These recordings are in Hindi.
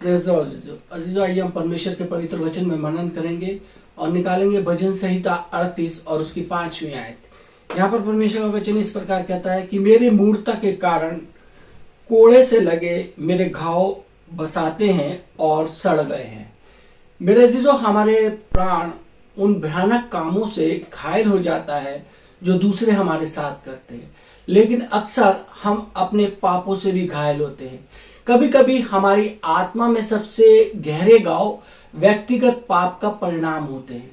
Praise the Lord. अजीजों, आइए हम परमेश्वर के पवित्र वचन में मनन करेंगे और निकालेंगे भजन संहिता 38 और उसकी 5वीं आयत। यहाँ पर परमेश्वर का वचन इस प्रकार कहता है कि मेरी मूर्खता के कारण कोड़े से लगे मेरे घाव बसाते हैं और सड़ गए हैं। मेरे अजीजों, हमारे प्राण उन भयानक कामों से घायल हो जाता है जो दूसरे हमारे साथ करते हैं, लेकिन अक्सर हम अपने पापों से भी घायल होते हैं। कभी कभी हमारी आत्मा में सबसे गहरे घाव व्यक्तिगत पाप का परिणाम होते हैं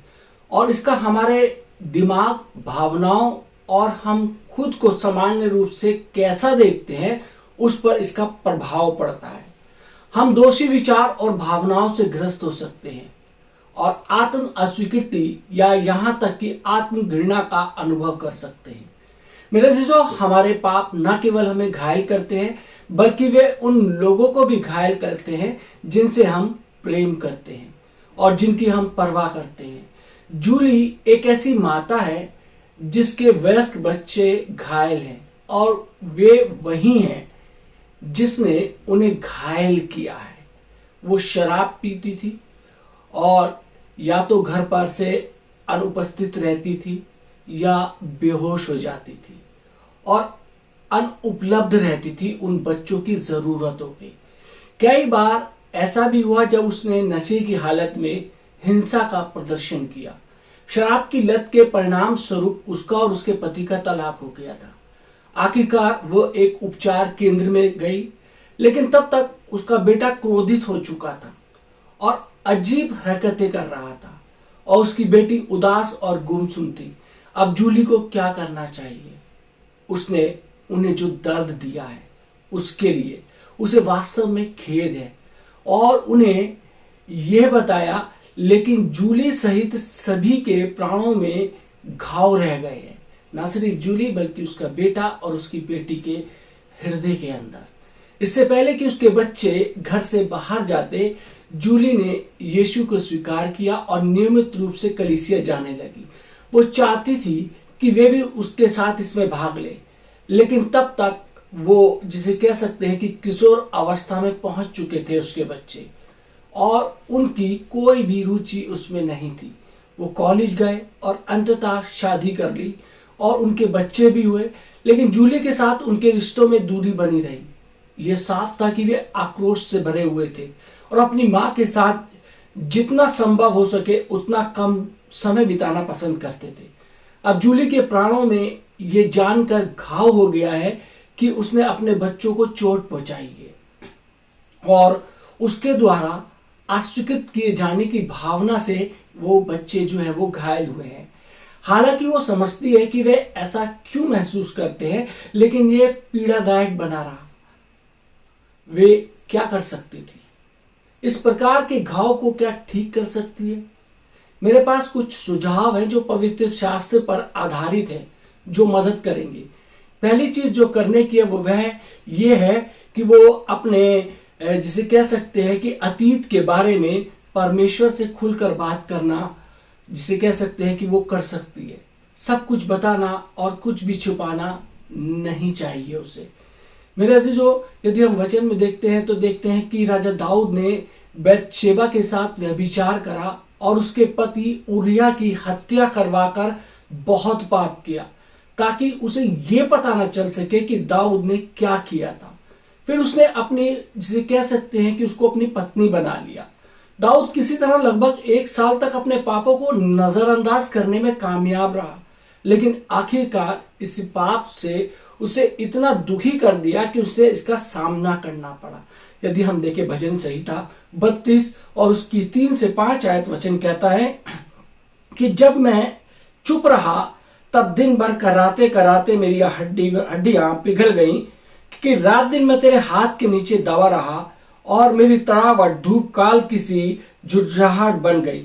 और इसका हमारे दिमाग, भावनाओं और हम खुद को सामान्य रूप से कैसा देखते हैं उस पर इसका प्रभाव पड़ता है। हम दोषी विचार और भावनाओं से ग्रस्त हो सकते हैं और आत्म अस्वीकृति या यहाँ तक कि आत्म घृणा का अनुभव कर सकते हैं। मेरे अजीजों, हमारे पाप न केवल हमें घायल करते हैं बल्कि वे उन लोगों को भी घायल करते हैं जिनसे हम प्रेम करते हैं और जिनकी हम परवाह करते हैं। जूली एक ऐसी माता है जिसके वयस्क बच्चे घायल हैं और वे वही हैं जिसने उन्हें घायल किया है। वो शराब पीती थी और या तो घर पर से अनुपस्थित रहती थी या बेहोश हो जाती थी और अनुपलब्ध रहती थी उन बच्चों की जरूरतों पे। कई बार ऐसा भी हुआ जब उसने नशे की हालत में हिंसा का प्रदर्शन किया। शराब की लत के परिणाम स्वरूप उसका और उसके पति का तलाक हो गया था। आखिरकार वो एक उपचार केंद्र में गई, लेकिन तब तक उसका बेटा क्रोधित हो चुका था और अजीब हरकतें कर रहा था और उसकी बेटी उदास और गुमसुम थी। अब जूली को क्या करना चाहिए? उसने उन्हें जो दर्द दिया है उसके लिए उसे वास्तव में खेद है और उन्हें यह बताया, लेकिन जूली सहित सभी के प्राणों में घाव रह गए हैं। न सिर्फ जूली बल्कि उसका बेटा और उसकी बेटी के हृदय के अंदर। इससे पहले कि उसके बच्चे घर से बाहर जाते, जूली ने यीशु को स्वीकार किया और नियमित रूप से कलीसिया जाने लगी। वो चाहती थी कि वे भी उसके साथ इसमें भाग ले, लेकिन तब तक वो जिसे कह सकते हैं कि किशोर अवस्था में पहुंच चुके थे उसके बच्चे और उनकी कोई भी रुचि उसमें नहीं थी। वो कॉलेज गए और अंततः शादी कर ली और उनके बच्चे भी हुए, लेकिन जूली के साथ उनके रिश्तों में दूरी बनी रही। ये साफ था कि वे आक्रोश से भरे हुए थे और अपनी माँ के साथ जितना संभव हो सके उतना कम समय बिताना पसंद करते थे। अब जूली के प्राणों में ये जानकर घाव हो गया है कि उसने अपने बच्चों को चोट पहुंचाई है और उसके द्वारा अस्वीकृत किए जाने की भावना से वो बच्चे जो है वो घायल हुए हैं। हालांकि वो समझती है कि वे ऐसा क्यों महसूस करते हैं, लेकिन ये पीड़ादायक बना रहा। वे क्या कर सकती थी? इस प्रकार के घाव को क्या ठीक कर सकती है? मेरे पास कुछ सुझाव हैं जो पवित्र शास्त्र पर आधारित है, जो मदद करेंगे। पहली चीज जो करने की है वो वह ये है कि वो अपने जिसे कह सकते हैं कि अतीत के बारे में परमेश्वर से खुलकर बात करना, जिसे कह सकते हैं कि वो कर सकती है। सब कुछ बताना और कुछ भी छुपाना नहीं चाहिए उसे। मेरे अजीजों, यदि हम वचन में देखते हैं तो देखते हैं कि राजा दाऊद ने बैतशेबा के साथ व्यभिचार करा और उसके पति उरिया की हत्या करवाकर बहुत पाप किया, ताकि उसे ये पता न चल सके कि दाऊद ने क्या किया था। फिर उसने अपनी, जिसे कह सकते हैं कि उसको अपनी पत्नी बना लिया। दाऊद किसी तरह लगभग 1 साल तक अपने पापों को नजरअंदाज करने में कामयाब रहा, लेकिन आखिरकार इस पाप से उसे इतना दुखी कर दिया कि उसे इसका सामना करना पड़ा। यदि हम देखें भजन संहिता 32 और उसकी 3 से 5 आयत, वचन कहता है कि जब मैं चुप रहा तब दिन भर कराते कराते मेरी हड्डियां पिघल गईं, कि रात दिन मैं तेरे हाथ के नीचे दबा रहा और मेरी तड़ावट धूप काल किसी झुरझाहट बन गई।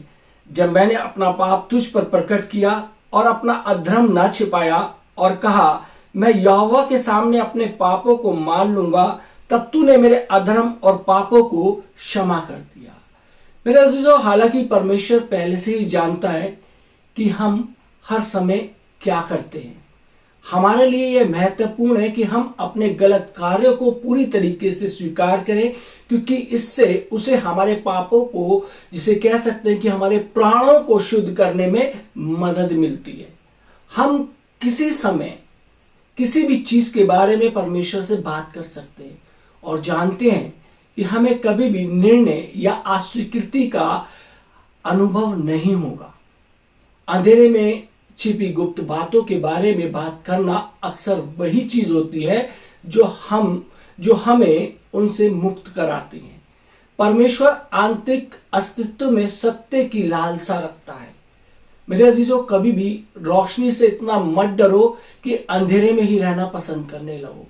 जब मैंने अपना पाप तुझ पर प्रकट किया और अपना अधर्म न छिपाया और कहा मैं यहोवा के सामने अपने पापों को मान लूंगा, तब तूने मेरे अधर्म और पापों को क्षमा कर दिया। मेरे अजीजों, हालांकि परमेश्वर पहले से ही जानता है कि हम हर समय क्या करते हैं, हमारे लिए यह महत्वपूर्ण है कि हम अपने गलत कार्यों को पूरी तरीके से स्वीकार करें, क्योंकि इससे उसे हमारे पापों को, जिसे कह सकते हैं कि हमारे प्राणों को शुद्ध करने में मदद मिलती है। हम किसी समय किसी भी चीज के बारे में परमेश्वर से बात कर सकते हैं और जानते हैं कि हमें कभी भी निर्णय या अस्वीकृति का अनुभव नहीं होगा। अंधेरे में छिपी गुप्त बातों के बारे में बात करना अक्सर वही चीज होती है जो हमें उनसे मुक्त कराती है। परमेश्वर आंतरिक अस्तित्व में सत्य की लालसा रखता है। मेरे अजीजों, कभी भी रोशनी से इतना मत डरो कि अंधेरे में ही रहना पसंद करने लगो।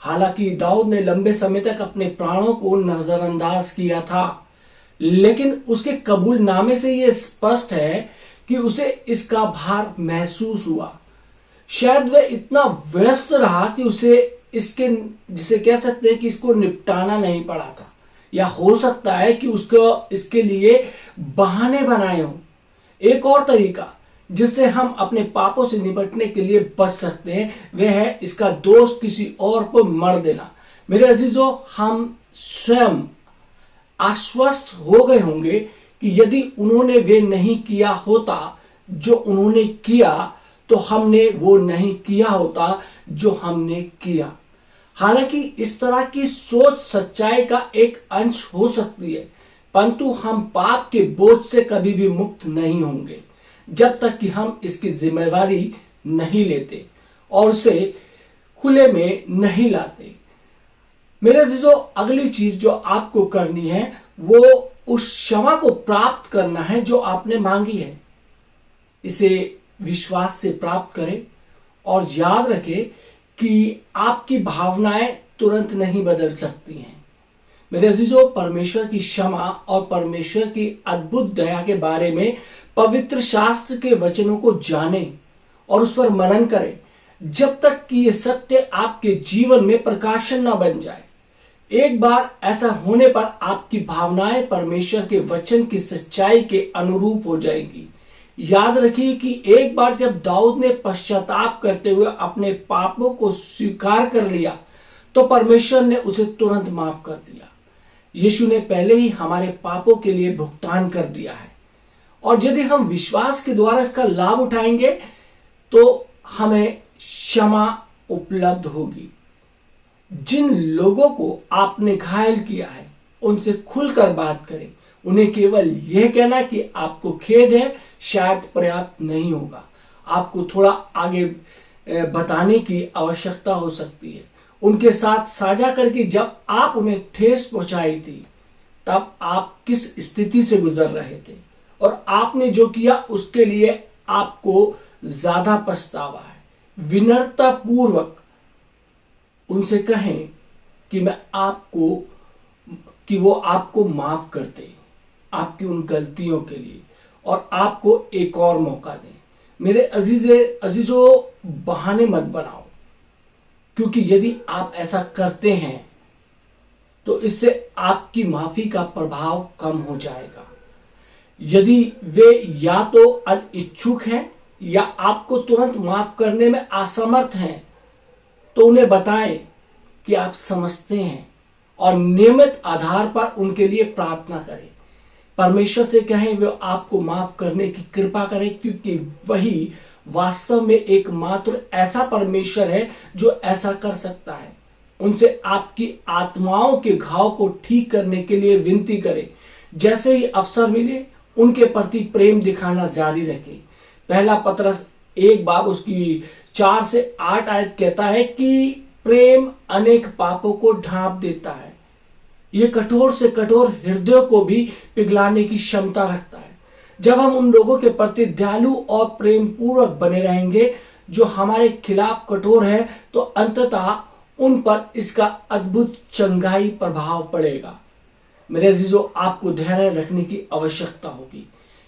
हालांकि दाऊद ने लंबे समय तक अपने प्राणों को नजरअंदाज किया था, लेकिन उसके कबूलनामे से यह स्पष्ट है कि उसे इसका भार महसूस हुआ। शायद वह इतना व्यस्त रहा कि उसे इसके, जिसे कह सकते हैं कि इसको निपटाना नहीं पड़ा था, या हो सकता है कि उसको इसके लिए बहाने बनाए हों। एक और तरीका जिससे हम अपने पापों से निपटने के लिए बच सकते हैं वह है इसका दोष किसी और पर मर देना। मेरे अजीजों, हम स्वयं आश्वस्त हो गए होंगे कि यदि उन्होंने वे नहीं किया होता जो उन्होंने किया, तो हमने वो नहीं किया होता जो हमने किया। हालांकि इस तरह की सोच सच्चाई का एक अंश हो सकती है, परंतु हम पाप के बोझ से कभी भी मुक्त नहीं होंगे जब तक कि हम इसकी जिम्मेवारी नहीं लेते और उसे खुले में नहीं लाते। मेरे अजीजों, अगली चीज जो आपको करनी है वो उस क्षमा को प्राप्त करना है जो आपने मांगी है। इसे विश्वास से प्राप्त करें और याद रखें कि आपकी भावनाएं तुरंत नहीं बदल सकती हैं। मेरे अजीजों, परमेश्वर की क्षमा और परमेश्वर की अद्भुत दया के बारे में पवित्र शास्त्र के वचनों को जानें और उस पर मनन करें जब तक कि ये सत्य आपके जीवन में प्रकाशन न बन जाए। एक बार ऐसा होने पर आपकी भावनाएं परमेश्वर के वचन की सच्चाई के अनुरूप हो जाएंगी। याद रखिए कि एक बार जब दाऊद ने पश्चाताप करते हुए अपने पापों को स्वीकार कर लिया तो परमेश्वर ने उसे तुरंत माफ कर दिया। यीशु ने पहले ही हमारे पापों के लिए भुगतान कर दिया है और यदि हम विश्वास के द्वारा इसका लाभ उठाएंगे तो हमें क्षमा उपलब्ध होगी। जिन लोगों को आपने घायल किया है उनसे खुलकर बात करें। उन्हें केवल यह कहना कि आपको खेद है शायद पर्याप्त नहीं होगा। आपको थोड़ा आगे बताने की आवश्यकता हो सकती है। उनके साथ साझा करके जब आप उन्हें ठेस पहुंचाई थी तब आप किस स्थिति से गुजर रहे थे और आपने जो किया उसके लिए आपको ज्यादा पछतावा है। विनम्रता पूर्वक उनसे कहें कि वो आपको माफ कर दे आपकी उन गलतियों के लिए और आपको एक और मौका दें। मेरे अजीजों, बहाने मत बनाओ, क्योंकि यदि आप ऐसा करते हैं तो इससे आपकी माफी का प्रभाव कम हो जाएगा। यदि वे या तो अनिच्छुक हैं या आपको तुरंत माफ करने में असमर्थ हैं तो उन्हें बताएं कि आप समझते हैं और नियमित आधार पर उनके लिए प्रार्थना करें। परमेश्वर से कहें वे आपको माफ करने की कृपा करें, क्योंकि वही वास्तव में एकमात्र ऐसा परमेश्वर है जो ऐसा कर सकता है। उनसे आपकी आत्माओं के घाव को ठीक करने के लिए विनती करें। जैसे ही अवसर मिले उनके प्रति प्रेम दिखाना जारी रखें। पहला पतरस 1 उसकी 4 से 8 आयत कहता है कि प्रेम अनेक पापों को ढांप देता है। ये कठोर से कठोर हृदयों को भी पिघलाने की क्षमता रखता है। जब हम उन लोगों के प्रति दयालु और प्रेम पूर्वक बने रहेंगे जो हमारे खिलाफ कठोर है तो अंततः उन पर इसका अद्भुत चंगाई प्रभाव पड़ेगा। मेरे अजीजों, आपको धैर्य रखने की आवश्यकता होगी,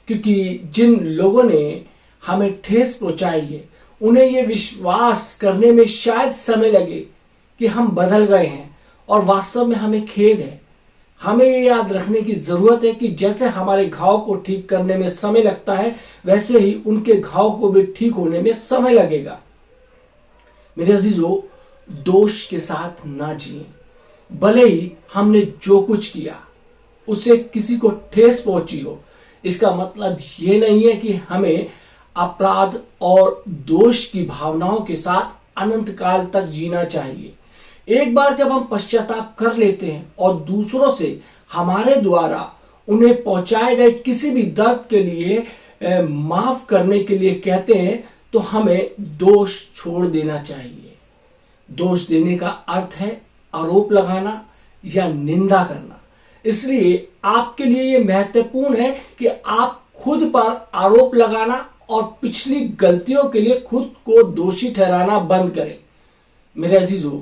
क्योंकि जिन लोगों ने हमें ठेस पहुंचाई है उन्हें यह विश्वास करने में शायद समय लगे कि हम बदल गए हैं और वास्तव में हमें खेद है। हमें ये याद रखने की जरूरत है कि जैसे हमारे घाव को ठीक करने में समय लगता है वैसे ही उनके घाव को भी ठीक होने में समय लगेगा। मेरे अजीजों, दोष के साथ ना जिए। भले ही हमने जो कुछ किया उससे किसी को ठेस पहुंची हो, इसका मतलब ये नहीं है कि हमें अपराध और दोष की भावनाओं के साथ अनंत काल तक जीना चाहिए। एक बार जब हम पश्चाताप कर लेते हैं और दूसरों से हमारे द्वारा उन्हें पहुंचाए गए किसी भी दर्द के लिए माफ करने के लिए कहते हैं, तो हमें दोष छोड़ देना चाहिए। दोष देने का अर्थ है आरोप लगाना या निंदा करना। इसलिए आपके लिए यह महत्वपूर्ण है कि आप खुद पर आरोप लगाना और पिछली गलतियों के लिए खुद को दोषी ठहराना बंद करें। मेरे अजीजों,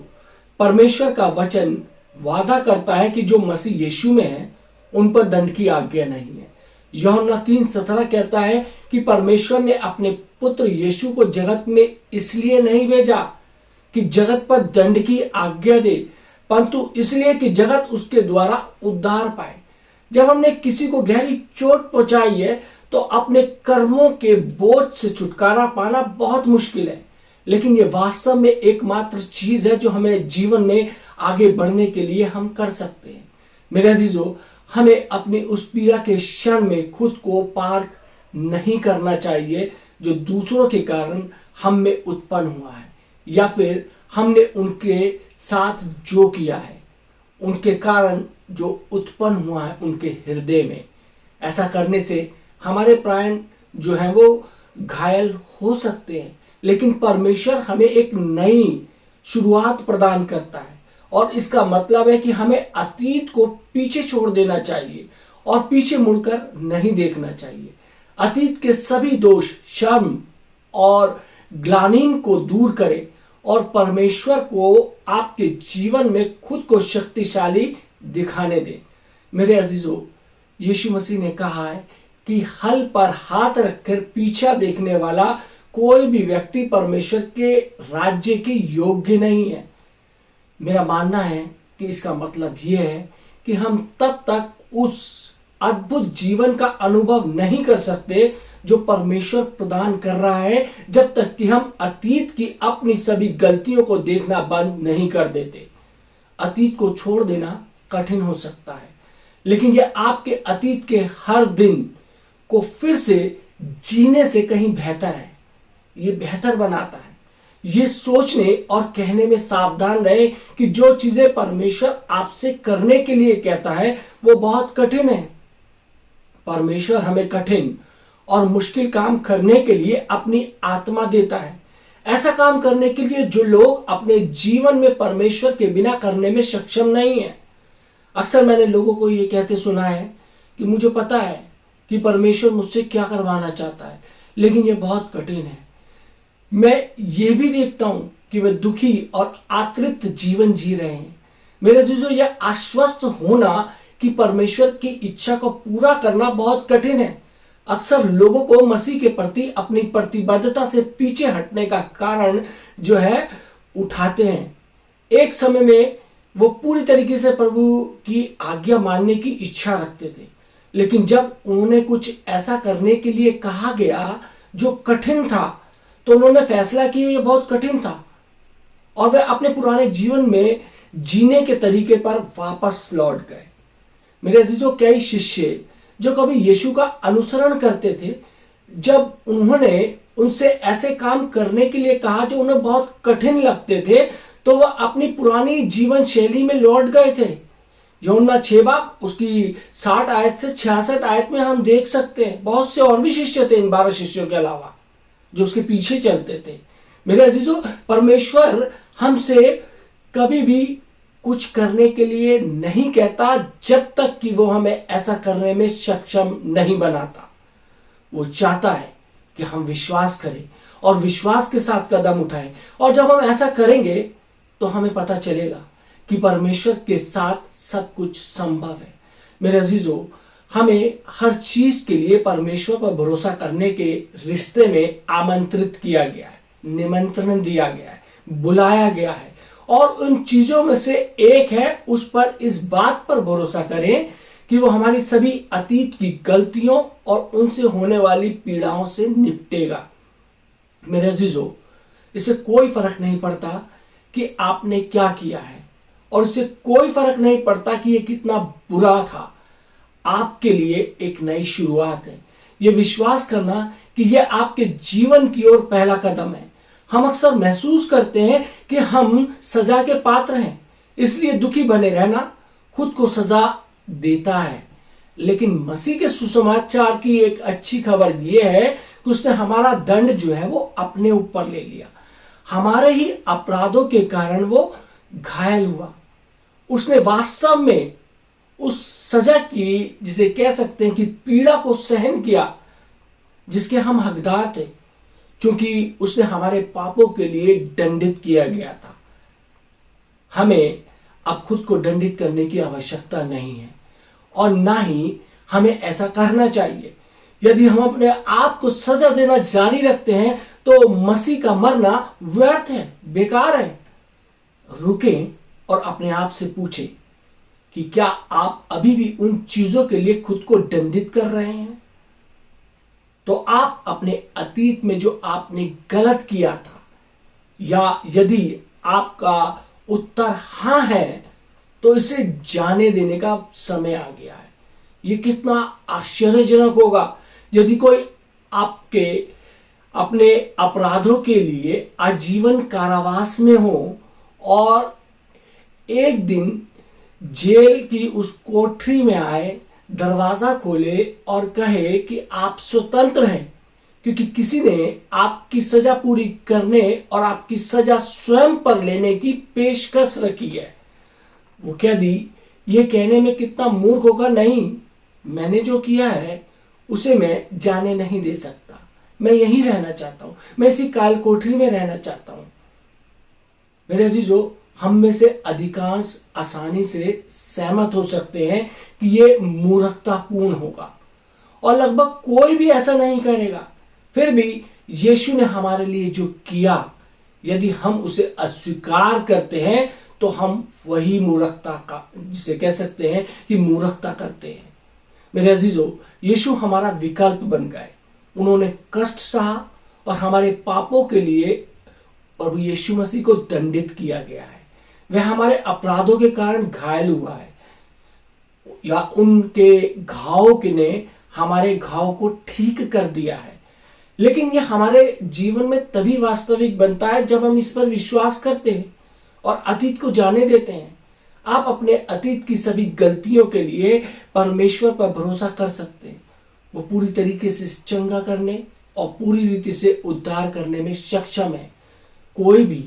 परमेश्वर का वचन वादा करता है कि जो मसीह यीशु में है उन पर दंड की आज्ञा नहीं है। यूहन्ना 3:17 कहता है कि परमेश्वर ने अपने पुत्र यीशु को जगत में इसलिए नहीं भेजा कि जगत पर दंड की आज्ञा दे, परंतु इसलिए कि जगत उसके द्वारा उद्धार पाए। जब हमने किसी को गहरी चोट पहुंचाई है तो अपने कर्मों के बोझ से छुटकारा पाना बहुत मुश्किल है, लेकिन यह वास्तव में एकमात्र चीज है जो हमें जीवन में आगे बढ़ने के लिए हम कर सकते हैं। मेरे अजीजों, हमें अपनी उस पीड़ा के क्षण में खुद को पार्क नहीं करना चाहिए जो दूसरों के कारण हम में उत्पन्न हुआ है, या फिर हमने उनके साथ जो किया है उनके कारण जो उत्पन्न हुआ है उनके हृदय में। ऐसा करने से हमारे प्राण जो है वो घायल हो सकते हैं, लेकिन परमेश्वर हमें एक नई शुरुआत प्रदान करता है, और इसका मतलब है कि हमें अतीत को पीछे छोड़ देना चाहिए और पीछे मुड़कर नहीं देखना चाहिए। अतीत के सभी दोष, शर्म और ग्लानि को दूर करें और परमेश्वर को आपके जीवन में खुद को शक्तिशाली दिखाने दें। मेरे अजीजों, यीशु मसीह ने कहा है कि हल पर हाथ रखकर पीछा देखने वाला कोई भी व्यक्ति परमेश्वर के राज्य के योग्य नहीं है। मेरा मानना है कि इसका मतलब यह है कि हम तब तक उस अद्भुत जीवन का अनुभव नहीं कर सकते जो परमेश्वर प्रदान कर रहा है, जब तक कि हम अतीत की अपनी सभी गलतियों को देखना बंद नहीं कर देते। अतीत को छोड़ देना कठिन हो सकता है, लेकिन यह आपके अतीत के हर दिन को फिर से जीने से कहीं बेहतर है। ये बेहतर बनाता है। ये सोचने और कहने में सावधान रहे कि जो चीजें परमेश्वर आपसे करने के लिए कहता है वो बहुत कठिन है। परमेश्वर हमें कठिन और मुश्किल काम करने के लिए अपनी आत्मा देता है, ऐसा काम करने के लिए जो लोग अपने जीवन में परमेश्वर के बिना करने में सक्षम नहीं है। अक्सर मैंने लोगों को ये कहते सुना है कि मुझे पता है कि परमेश्वर मुझसे क्या करवाना चाहता है, लेकिन यह बहुत कठिन है। मैं ये भी देखता हूं कि वे दुखी और अतृप्त जीवन जी रहे हैं। मेरे अजीजों, यह आश्वस्त होना कि परमेश्वर की इच्छा को पूरा करना बहुत कठिन है। अक्सर लोगों को मसीह के प्रति अपनी प्रतिबद्धता से पीछे हटने का कारण जो है उठाते हैं। एक समय में वो पूरी तरीके से प्रभु की आज्ञा मानने की इच्छा रखते थे, लेकिन जब उन्होंने कुछ ऐसा करने के लिए कहा गया जो कठिन था, तो उन्होंने फैसला किया ये बहुत कठिन था, और वे अपने पुराने जीवन में जीने के तरीके पर वापस लौट गए। मेरे अजीजों, कई शिष्य जो कभी यीशु का अनुसरण करते थे, जब उन्होंने उनसे ऐसे काम करने के लिए कहा जो उन्हें बहुत कठिन लगते थे, तो वह अपनी पुरानी जीवन शैली में लौट गए थे। यूहन्ना 6 बाब उसकी 60 आयत से 66 आयत में हम देख सकते हैं। बहुत से और भी शिष्य थे इन 12 शिष्यों के अलावा जो उसके पीछे चलते थे। मेरे अजीजों, परमेश्वर हमसे कभी भी कुछ करने के लिए नहीं कहता जब तक कि वो हमें ऐसा करने में सक्षम नहीं बनाता। वो चाहता है कि हम विश्वास करें और विश्वास के साथ कदम उठाएं, और जब हम ऐसा करेंगे तो हमें पता चलेगा कि परमेश्वर के साथ सब कुछ संभव है। मेरे अजीजों, हमें हर चीज के लिए परमेश्वर पर भरोसा करने के रिश्ते में आमंत्रित किया गया है, निमंत्रण दिया गया है, बुलाया गया है, और उन चीजों में से एक है उस पर इस बात पर भरोसा करें कि वो हमारी सभी अतीत की गलतियों और उनसे होने वाली पीड़ाओं से निपटेगा। मेरे अजीजों, इससे कोई फर्क नहीं पड़ता कि आपने क्या किया है, और इससे कोई फर्क नहीं पड़ता कि ये कितना बुरा था। आपके लिए एक नई शुरुआत है। ये विश्वास करना कि ये आपके जीवन की ओर पहला कदम है। हम अक्सर महसूस करते हैं कि हम सजा के पात्र हैं, इसलिए दुखी बने रहना खुद को सजा देता है। लेकिन मसीह के सुसमाचार की एक अच्छी खबर यह है कि उसने हमारा दंड जो है वो अपने ऊपर ले लिया। हमारे ही अपराधों के कारण वो घायल हुआ। उसने वास्तव में उस सजा की, जिसे कह सकते हैं कि पीड़ा को सहन किया, जिसके हम हकदार थे, क्योंकि उसने हमारे पापों के लिए दंडित किया गया था। हमें अब खुद को दंडित करने की आवश्यकता नहीं है, और ना ही हमें ऐसा करना चाहिए। यदि हम अपने आप को सजा देना जारी रखते हैं तो मसीह का मरना व्यर्थ है, बेकार है। रुकें और अपने आप से पूछें कि क्या आप अभी भी उन चीजों के लिए खुद को दंडित कर रहे हैं? तो आप अपने अतीत में जो आपने गलत किया था, या यदि आपका उत्तर हां है, तो इसे जाने देने का समय आ गया है। ये कितना आश्चर्यजनक होगा यदि कोई आपके अपने अपराधों के लिए आजीवन कारावास में हो और एक दिन जेल की उस कोठरी में आए, दरवाजा खोले और कहे कि आप स्वतंत्र हैं, क्योंकि किसी ने आपकी सजा पूरी करने और आपकी सजा स्वयं पर लेने की पेशकश रखी है। वो कह दी, ये कहने में कितना मूर्ख होगा, नहीं, मैंने जो किया है उसे मैं जाने नहीं दे सकता। मैं यहीं रहना चाहता हूं, मैं इसी काल कोठरी में रहना चाहता हूं। मेरे अजीजों, हम में से अधिकांश आसानी से सहमत हो सकते हैं कि ये मूर्खतापूर्ण होगा, और लगभग कोई भी ऐसा नहीं करेगा। फिर भी यीशु ने हमारे लिए जो किया, यदि हम उसे अस्वीकार करते हैं तो हम वही मूर्खता का, जिसे कह सकते हैं कि मूर्खता करते हैं। मेरे अजीजों, यीशु हमारा विकल्प बन गए। उन्होंने कष्ट सहा और हमारे पापों के लिए प्रभु यीशु मसीह को दंडित किया गया है। वह हमारे अपराधों के कारण घायल हुआ है, या उनके घाव ने हमारे घाव को ठीक कर दिया है। लेकिन यह हमारे जीवन में तभी वास्तविक बनता है जब हम इस पर विश्वास करते हैं और अतीत को जाने देते हैं। आप अपने अतीत की सभी गलतियों के लिए परमेश्वर पर भरोसा कर सकते हैं। वो पूरी तरीके से चंगा करने और पूरी रीति से उद्धार करने में सक्षम है। कोई भी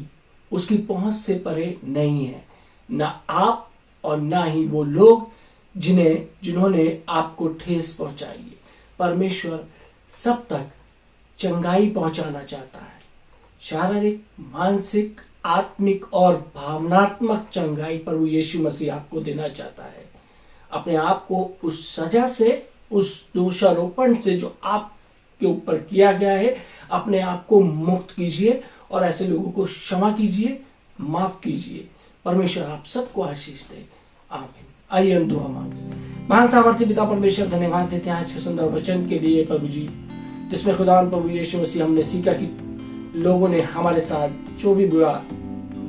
उसकी पहुंच से परे नहीं है, ना आप और ना ही वो लोग जिन्होंने आपको ठेस पहुंचाई है। परमेश्वर सब तक चंगाई पहुंचाना चाहता है। शारीरिक, मानसिक, आत्मिक और भावनात्मक चंगाई प्रभु यीशु मसीह आपको देना चाहता है। अपने आप को उस सजा से, उस दोषारोपण से जो आपके ऊपर किया गया है, अपने आप को मुक्त कीजिए और ऐसे लोगों को क्षमा कीजिए, माफ कीजिए। परमेश्वर आप सबको आशीष दे। आमीन। आइए हम दुआ मांगते हैं। महान सामर्थ्य पिता परमेश्वर, धन्यवाद देते हैं आज के सुंदर वचन के लिए प्रभु जी, जिसमें खुदा प्रभु यीशु मसीह हमने सीखा कि लोगों ने हमारे साथ जो भी बुरा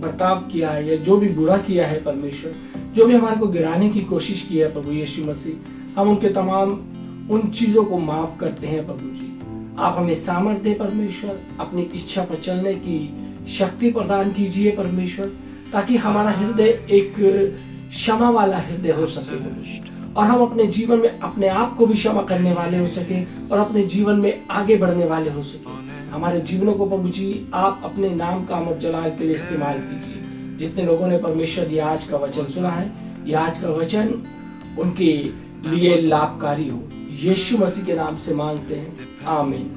बर्ताव किया है या जो भी बुरा किया है, परमेश्वर जो भी हमारे को गिराने की कोशिश की है प्रभु यीशु मसीह, हम उनके तमाम उन चीजों को माफ करते हैं प्रभु जी। आप हमें सामर्थ्य दे परमेश्वर, अपनी इच्छा पर चलने की शक्ति प्रदान कीजिए परमेश्वर, ताकि हमारा हृदय एक क्षमा वाला हृदय हो सके और हम अपने जीवन में अपने आप को भी क्षमा करने वाले हो सके और अपने जीवन में आगे बढ़ने वाले हो सके। हमारे जीवनों को प्रभु जी आप अपने नाम का और जलाल के लिए इस्तेमाल कीजिए। जितने लोगों ने परमेश्वर ये आज का वचन सुना है, ये आज का वचन उनके लिए लाभकारी हो। यीशु मसीह के नाम से मांगते हैं, आमीन।